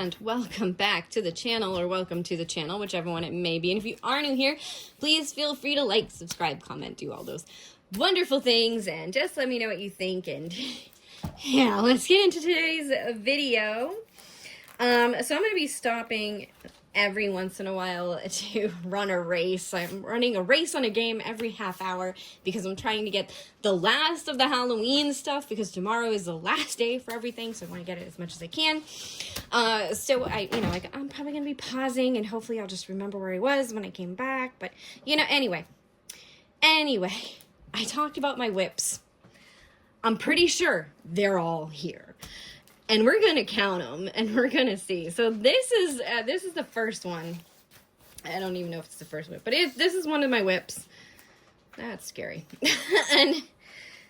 and welcome back to the channel, or welcome to the channel, whichever one it may be. And if you are new here, please feel free to like, subscribe, comment, do all those wonderful things, and just let me know what you think. And yeah, let's get into today's video. So I'm going to be stopping every once in a while to run a race. I'm running a race on a game every half hour because I'm trying to get the last of the Halloween stuff, because tomorrow is the last day for everything, so I want to get it as much as I can. So I'm probably going to be pausing, and hopefully I'll just remember where I was when I came back. But, anyway, I talked about my whips. I'm pretty sure they're all here. And we're going to count them, and we're going to see. So this is the first one. I don't even know if it's the first whip, but this is one of my whips. That's scary. And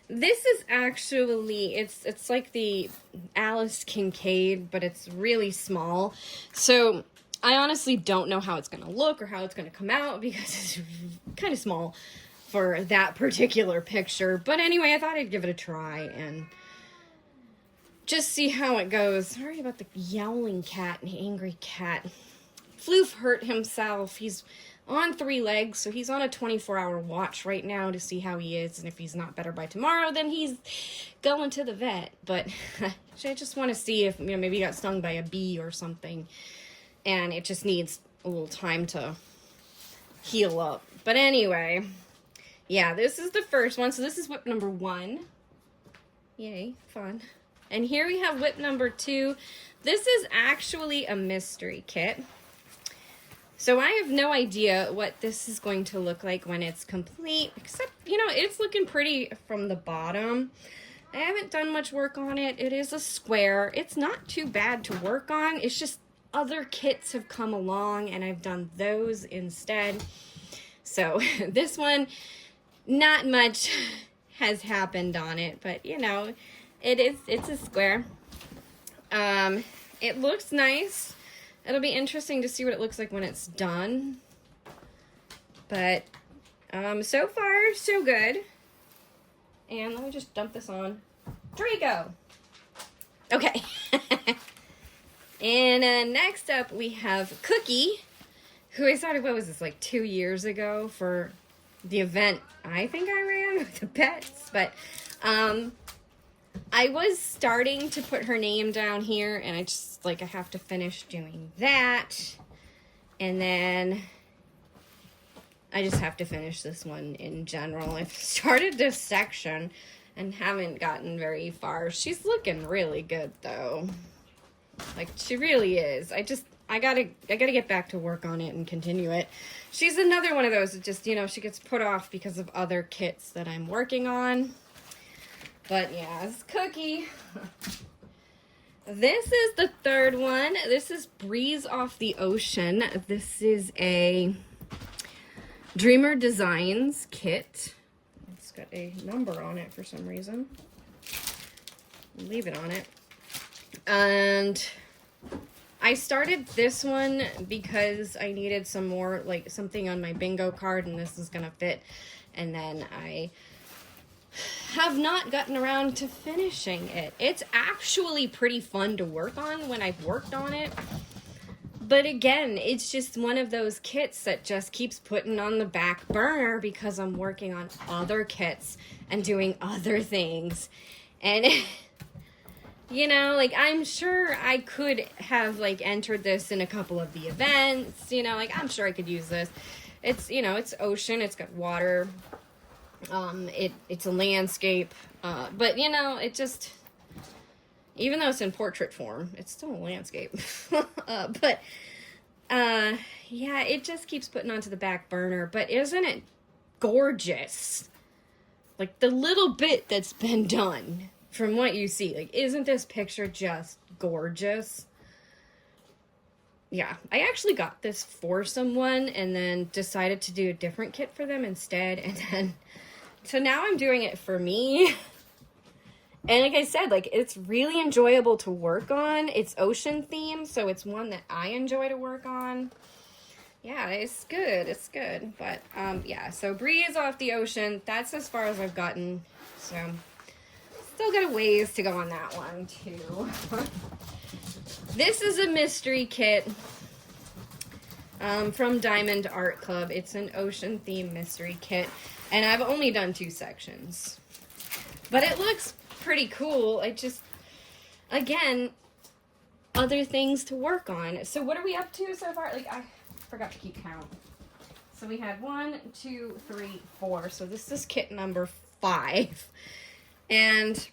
this is actually, it's like the Alice Kincaid, but it's really small. So I honestly don't know how it's going to look or how it's going to come out, because it's kind of small for that particular picture. But anyway, I thought I'd give it a try and just see how it goes. Sorry about the yowling cat and angry cat. Floof hurt himself. He's on 3 legs, so he's on a 24-hour watch right now to see how he is, and if he's not better by tomorrow, then he's going to the vet. But I just want to see if, maybe he got stung by a bee or something, and it just needs a little time to heal up. But anyway, yeah, this is the first one. So this is whip number 1. Yay, fun. And here we have whip number 2. This is actually a mystery kit. So I have no idea what this is going to look like when it's complete, except, it's looking pretty from the bottom. I haven't done much work on it. It is a square. It's not too bad to work on. It's just other kits have come along, and I've done those instead. So this one, not much has happened on it, but, it's a square. It looks nice. It'll be interesting to see what it looks like when it's done. But, so far, so good. And let me just dump this on. Draco! Okay. And next up, we have Cookie, who I started, what was this, like 2 years ago for the event I think I ran with the pets. But, I was starting to put her name down here, and I just, I have to finish doing that. And then I just have to finish this one in general. I've started this section and haven't gotten very far. She's looking really good, though. She really is. I gotta get back to work on it and continue it. She's another one of those that just, she gets put off because of other kits that I'm working on. But yeah, it's Cookie. This is the third one. This is Breeze Off the Ocean. This is a Dreamer Designs kit. It's got a number on it for some reason. Leave it on it. And I started this one because I needed some more, something on my bingo card, and this is going to fit. And then I have not gotten around to finishing it. It's actually pretty fun to work on when I've worked on it. But again, it's just one of those kits that just keeps putting on the back burner because I'm working on other kits and doing other things. And, I'm sure I could have, entered this in a couple of the events. I'm sure I could use this. It's, it's ocean. It's got water. It's a landscape, but it just, even though it's in portrait form, it's still a landscape. But yeah, it just keeps putting onto the back burner. But isn't it gorgeous? The little bit that's been done from what you see, isn't this picture just gorgeous? Yeah, I actually got this for someone and then decided to do a different kit for them instead, and then so now I'm doing it for me. And like I said, it's really enjoyable to work on. It's ocean themed, so it's one that I enjoy to work on. Yeah, it's good. It's good. But, yeah, so Breeze Off the Ocean, that's as far as I've gotten. So, still got a ways to go on that one, too. This is a mystery kit from Diamond Art Club. It's an ocean theme mystery kit, and I've only done 2 sections. But it looks pretty cool. I just, again, other things to work on. So what are we up to so far? Like, I forgot to keep count. So we had 1, 2, 3, 4. So this is kit number 5. And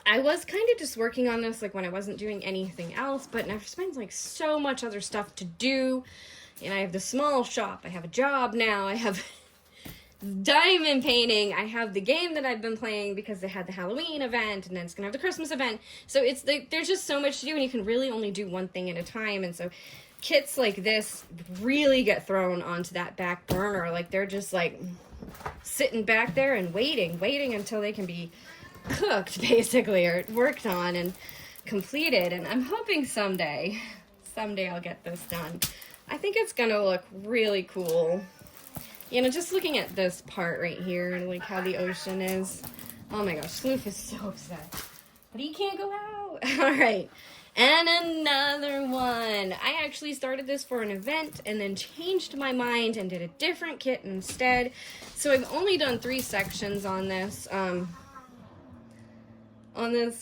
I was kind of just working on this like when I wasn't doing anything else, but I've spent like so much other stuff to do. And I have the small shop. I have a job now. I have diamond painting. I have the game that I've been playing because they had the Halloween event, and then it's gonna have the Christmas event. So it's like there's just so much to do, and you can really only do one thing at a time. And so kits like this really get thrown onto that back burner. Like they're just like sitting back there and waiting until they can be cooked, basically, or worked on and completed. And I'm hoping someday I'll get this done. I think it's gonna look really cool. You know, just looking at this part right here and like how the ocean is. Oh my gosh, Sloof is so upset. But he can't go out. All right. And another one. I actually started this for an event and then changed my mind and did a different kit instead. So I've only done 3 sections on this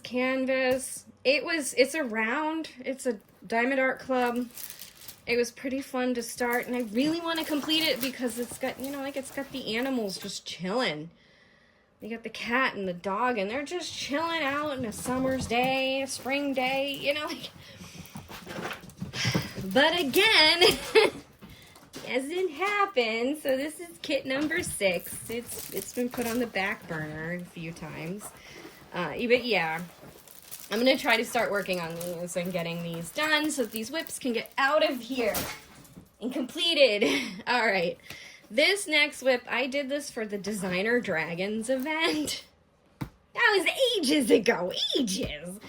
canvas. It's a round. It's a Diamond Art Club. It was pretty fun to start, and I really want to complete it because it's got, you know, like it's got the animals just chilling. You got the cat and the dog, and they're just chilling out in a summer's day, a spring day, you know, like. But again, hasn't happened. So this is kit number 6. It's been put on the back burner a few times. But yeah, I'm going to try to start working on these and getting these done so that these whips can get out of here and completed. All right. This next whip, I did this for the Designer Dragons event. That was ages ago. Ages.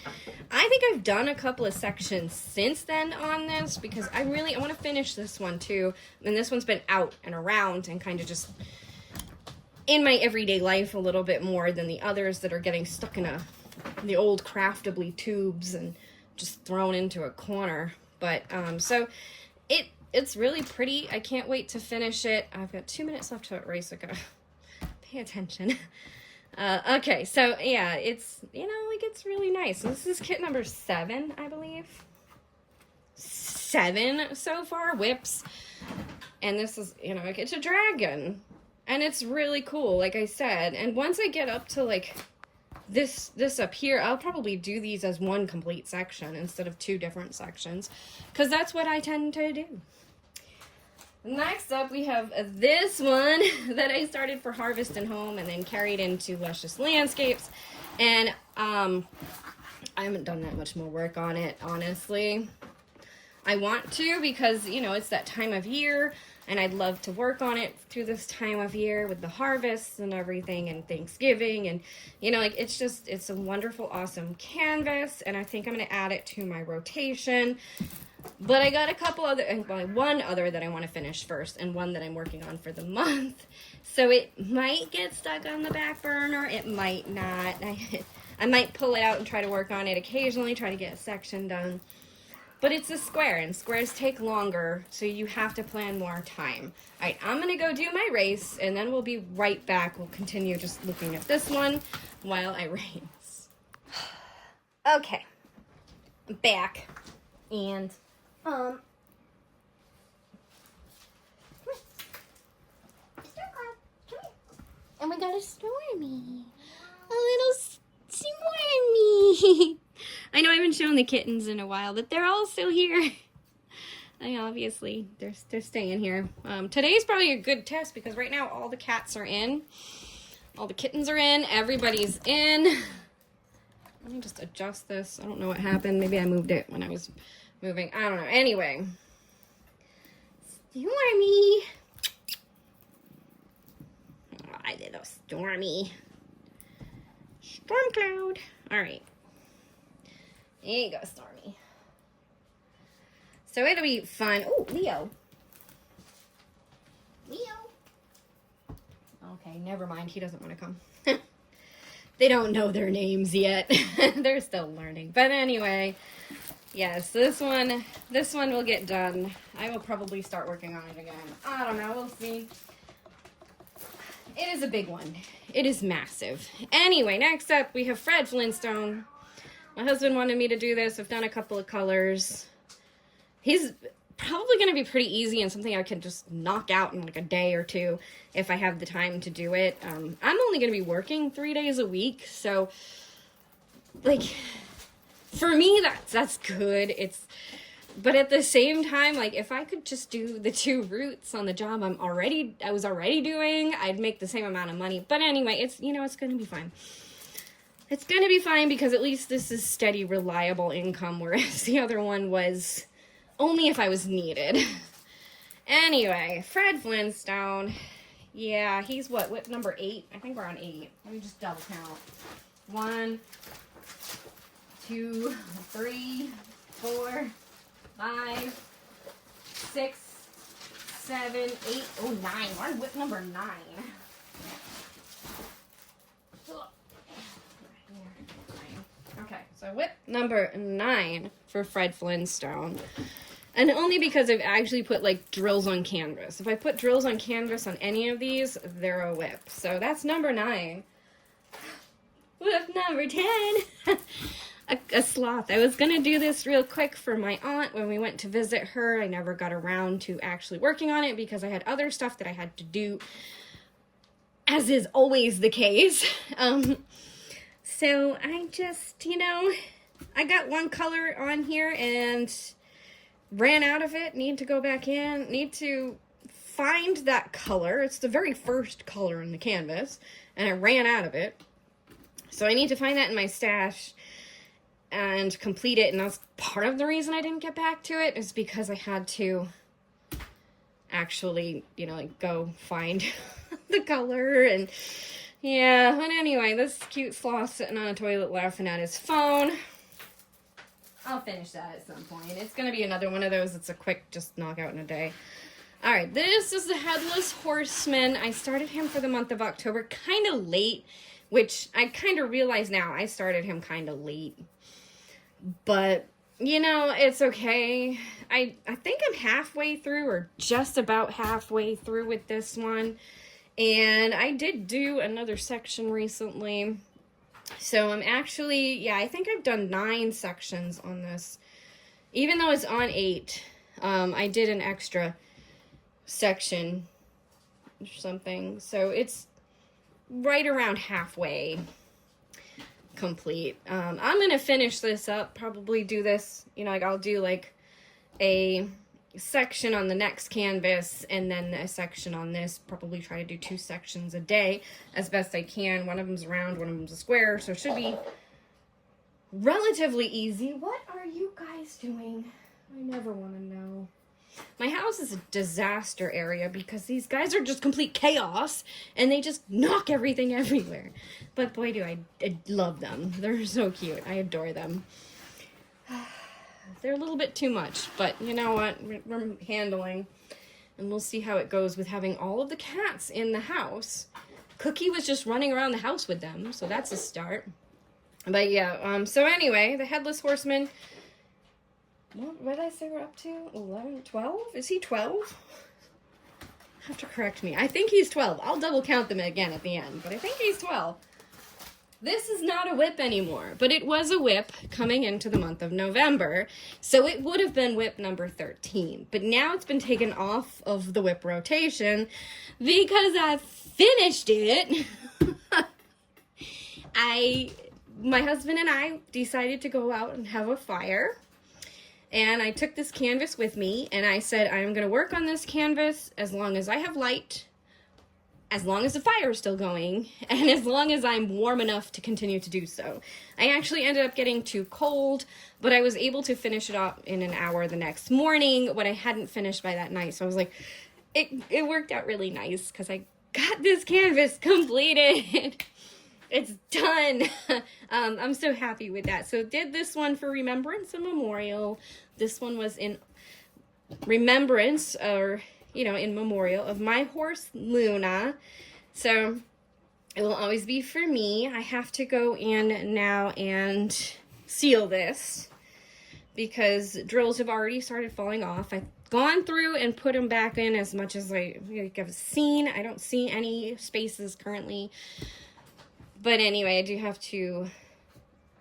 I think I've done a couple of sections since then on this because I want to finish this one too. And this one's been out and around and kind of just in my everyday life a little bit more than the others that are getting stuck in the old craftably tubes and just thrown into a corner. But so it's really pretty. I can't wait to finish it. I've got 2 minutes left to erase. I gotta pay attention. Okay, so yeah, it's, you know, like it's really nice. So this is kit number 7, I believe. 7 so far, whips. And this is, you know, like it's a dragon. And it's really cool, like I said. And once I get up to like this up here, I'll probably do these as one complete section instead of 2 different sections, because that's what I tend to do. Next up, we have this one that I started for Harvest and Home and then carried into Luscious Landscapes. And I haven't done that much more work on it, honestly. I want to because, you know, it's that time of year, and I'd love to work on it through this time of year with the harvests and everything and Thanksgiving. And, you know, like it's a wonderful, awesome canvas, and I think I'm going to add it to my rotation. But I got a couple other, well, one other that I want to finish first, and one that I'm working on for the month. So it might get stuck on the back burner. It might not. I might pull it out and try to work on it occasionally, try to get a section done. But it's a square, and squares take longer, so you have to plan more time. All right, I'm going to go do my race, and then we'll be right back. We'll continue just looking at this one while I race. Okay, I'm back, and and we got a Stormy. A little Stormy. I know I haven't shown the kittens in a while, but they're all still here. I mean, obviously, they're staying here. Today's probably a good test because right now all the cats are in. All the kittens are in. Everybody's in. Let me just adjust this. I don't know what happened. Maybe I moved it when I was moving. I don't know. Anyway. Stormy. Oh, little Stormy. Storm cloud. All right. There you go, Stormy. So it'll be fun. Oh, Leo. Leo. Okay, never mind. He doesn't want to come. They don't know their names yet. They're still learning. But anyway, Yes, this one will get done. I will probably start working on it again. I don't know, we'll see. It is a big one. It is massive. Anyway, next up we have Fred Flintstone. My husband wanted me to do this. I've done a couple of colors. He's probably going to be pretty easy and something I can just knock out in like a day or two if I have the time to do it. I'm only going to be working 3 days a week, so like for me that's good. But at the same time, like, if I could just do the 2 roots on the job I was already doing, I'd make the same amount of money. But anyway, it's going to be fine. It's going to be fine because at least this is steady, reliable income, whereas the other one was only if I was needed. Anyway, Fred Flintstone. Yeah, he's what, whip number 8? I think we're on 8. Let me just double count. 1, 2, 3, 4... 5, 6, 7, 8, oh, 9. We're on whip number 9. Okay, so whip number 9 for Fred Flintstone. And only because I've actually put, like, drills on canvas. If I put drills on canvas on any of these, they're a whip. So that's number 9. Whip number 10. A sloth. I was gonna do this real quick for my aunt when we went to visit her. I never got around to actually working on it because I had other stuff that I had to do, as is always the case. So I just, I got one color on here and ran out of it. Need to go back in. Need to find that color. It's the very first color in the canvas, and I ran out of it. So I need to find that in my stash and complete it, and that's part of the reason I didn't get back to it, is because I had to actually, like, go find the color, and yeah, but anyway, this cute sloth sitting on a toilet laughing at his phone. I'll finish that at some point. It's gonna be another one of those that's a quick, just knockout in a day. Alright, this is the Headless Horseman. I started him for the month of October, kind of late, which I kind of realize now I started him kind of late. But, it's okay. I think I'm halfway through, or just about halfway through with this one. And I did do another section recently. So I'm actually, I think I've done 9 sections on this. Even though it's on 8, I did an extra section or something. So it's right around halfway complete. I'm gonna finish this up, probably do this, I'll do like a section on the next canvas and then a section on this, probably try to do 2 sections a day as best I can. One of them's round, one of them's a square, so it should be relatively easy. What are you guys doing? I never want to know. My house is a disaster area because these guys are just complete chaos and they just knock everything everywhere. But boy, do I love them. They're so cute. I adore them. They're a little bit too much, but you know what? We're handling, and we'll see how it goes with having all of the cats in the house. Cookie was just running around the house with them, so that's a start. But yeah, so anyway, the Headless Horseman. What did I say we're up to? 11, 12? Is he 12? Have to correct me. I think he's 12. I'll double count them again at the end, but I think he's 12. This is not a whip anymore, but it was a whip coming into the month of November, so it would have been whip number 13. But now it's been taken off of the whip rotation because I finished it. My husband and I decided to go out and have a fire. And I took this canvas with me, and I said, I'm going to work on this canvas as long as I have light, as long as the fire is still going, and as long as I'm warm enough to continue to do so. I actually ended up getting too cold, but I was able to finish it up in an hour the next morning, what I hadn't finished by that night. So I was like, it worked out really nice, because I got this canvas completed. It's done. I'm so happy with that. So did this one for remembrance and memorial. This one was in remembrance, or, in memorial of my horse, Luna. So it will always be for me. I have to go in now and seal this because drills have already started falling off. I've gone through and put them back in as much as I've seen. I don't see any spaces currently. But anyway, I do have to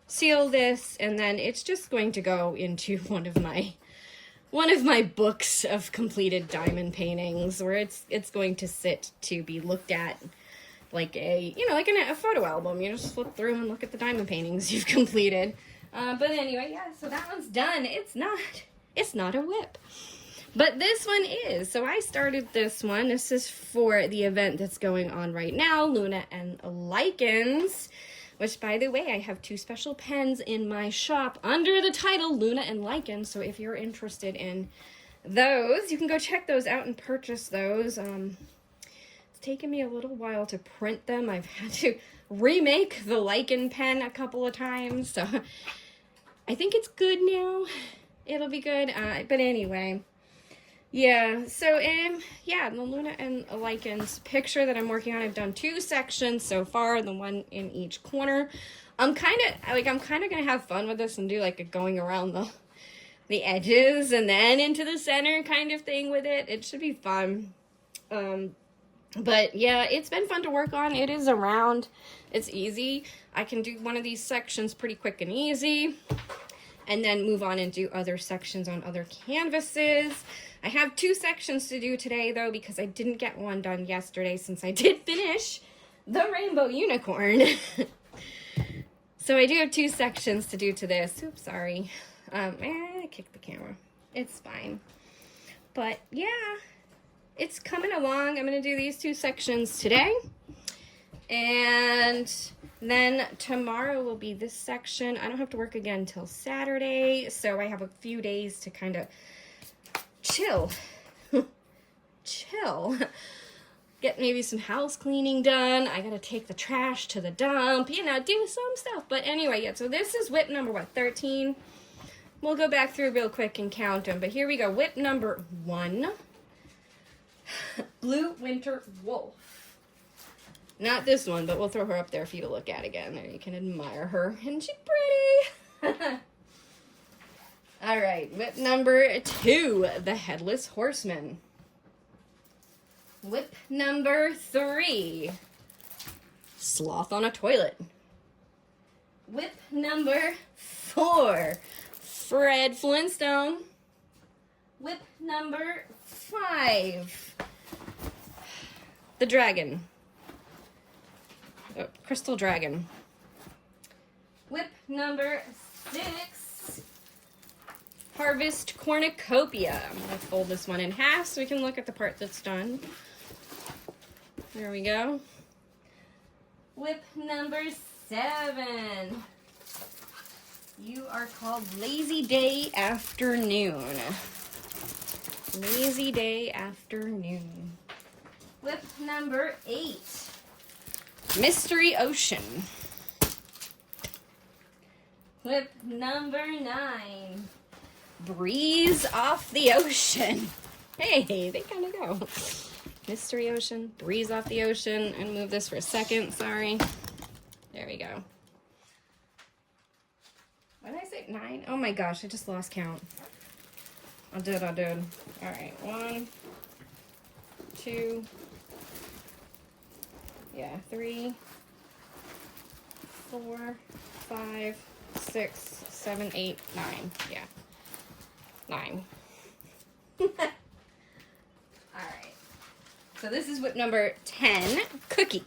seal this, and then it's just going to go into one of my books of completed diamond paintings, where it's going to sit to be looked at like a photo album. You just flip through and look at the diamond paintings you've completed. But anyway, yeah, so that one's done. It's not a whip. But this one is. So I started this one. This is for the event that's going on right now, Luna and Lichens, which, by the way, I have 2 special pens in my shop under the title Luna and Lichens. So if you're interested in those, you can go check those out and purchase those. It's taken me a little while to print them. I've had to remake the Lichen pen a couple of times, so I think it's good now. It'll be good. But anyway, yeah. So yeah, the Luna and Lichens picture that I'm working on. I've done 2 sections so far, the one in each corner. I'm kind of gonna have fun with this and do like a going around the edges and then into the center kind of thing with it. It should be fun. But yeah, it's been fun to work on. It is around. It's easy. I can do one of these sections pretty quick and easy, and then move on and do other sections on other canvases. I have 2 sections to do today, though, because I didn't get one done yesterday, since I did finish the rainbow unicorn. So I do have 2 sections to do to this. Oops, sorry. I kicked the camera. It's fine. But yeah, it's coming along. I'm going to do these 2 sections today. And then tomorrow will be this section. I don't have to work again until Saturday, so I have a few days to kind of chill. Get maybe some house cleaning done. I got to take the trash to the dump, do some stuff. But anyway, yeah, so this is whip number, 13? We'll go back through real quick and count them. But here we go. Whip number 1. Blue Winter Wolf. Not this one, but we'll throw her up there for you to look at again. There, you can admire her. Isn't she pretty? All right, whip number 2, the Headless Horseman. Whip number 3, Sloth on a Toilet. Whip number 4, Fred Flintstone. Whip number 5, the Dragon. Oh, Crystal Dragon. Whip number 6, Harvest Cornucopia. I'm going to fold this one in half so we can look at the part that's done. There we go. Whip number 7. You are called Lazy Day Afternoon. Lazy Day Afternoon. Whip number 8. Mystery Ocean. Whip number 9. Breeze Off the Ocean. Hey, they kind of go. Mystery Ocean, Breeze Off the Ocean. And move this for a second, sorry. There we go. What did I say? 9? Oh my gosh, I just lost count. I did. All right, 1, 2, yeah, 3, 4, 5, 6, 7, 8, 9. Yeah, 9. All right. So this is whip number 10, Cookie.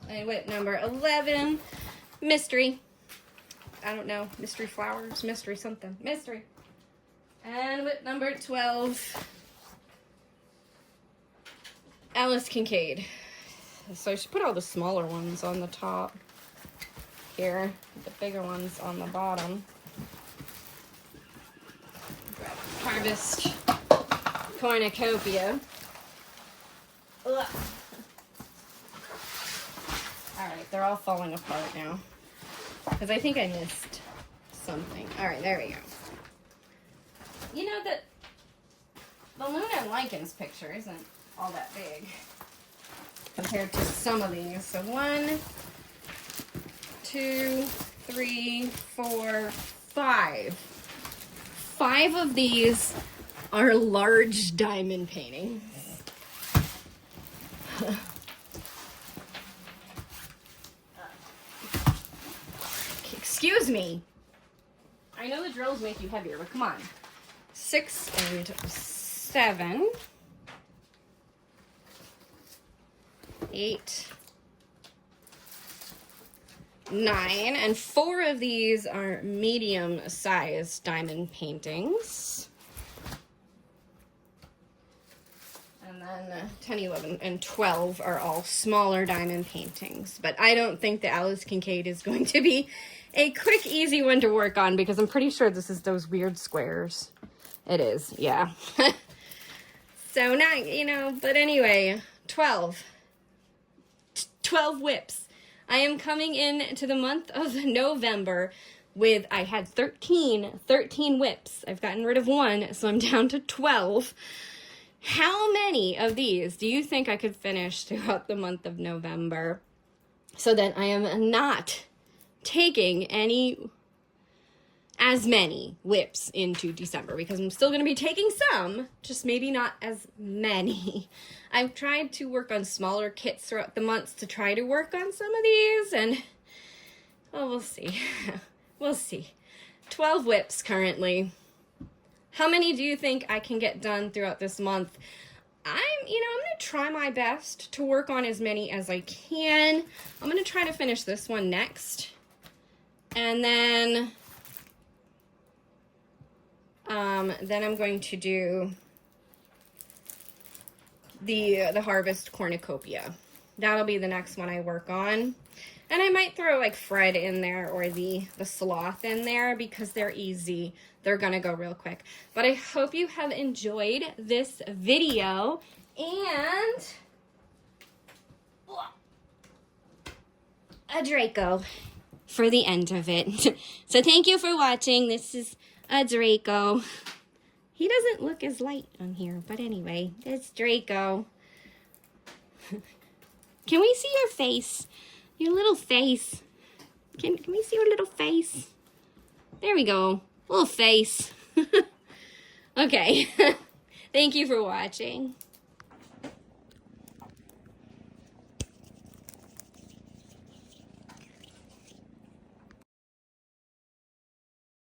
And whip number 11, Mystery. I don't know, Mystery Flowers, Mystery something, Mystery. And whip number 12, Alice Kincaid. So I should put all the smaller ones on the top here, the bigger ones on the bottom. Harvest Cornucopia. Ugh. Alright, they're all falling apart now. Because I think I missed something. Alright, there we go. You know that the Luna and Lichens picture isn't all that big compared to some of these. So 1, 2, 3, 4, 5. 5 of these are large diamond paintings. Excuse me. I know the drills make you heavier, but come on. 6 and 7. 8. 9. And 4 of these are medium-sized diamond paintings. And then 10, 11, and 12 are all smaller diamond paintings. But I don't think the Alice Kincaid is going to be a quick, easy one to work on because I'm pretty sure this is those weird squares. It is, yeah. So now, you know, but anyway, 12 whips. I am coming in to the month of November with, I had 13 whips. I've gotten rid of 1, so I'm down to 12. How many of these do you think I could finish throughout the month of November so that I am not taking as many whips into December? Because I'm still going to be taking some, just maybe not as many. I've tried to work on smaller kits throughout the months to try to work on some of these, and oh, we'll see. We'll see. 12 whips currently. How many do you think I can get done throughout this month? I'm going to try my best to work on as many as I can. I'm going to try to finish this one next. And then I'm going to do the Harvest Cornucopia. That'll be the next one I work on. And I might throw like Fred in there or the Sloth in there because they're easy. They're gonna go real quick. But I hope you have enjoyed this video, and a Draco for the end of it. So thank you for watching. This is a Draco. He doesn't look as light on here, but anyway, it's Draco. Can we see your face? Your little face. Can we see your little face? There we go. Little face. Okay. Thank you for watching.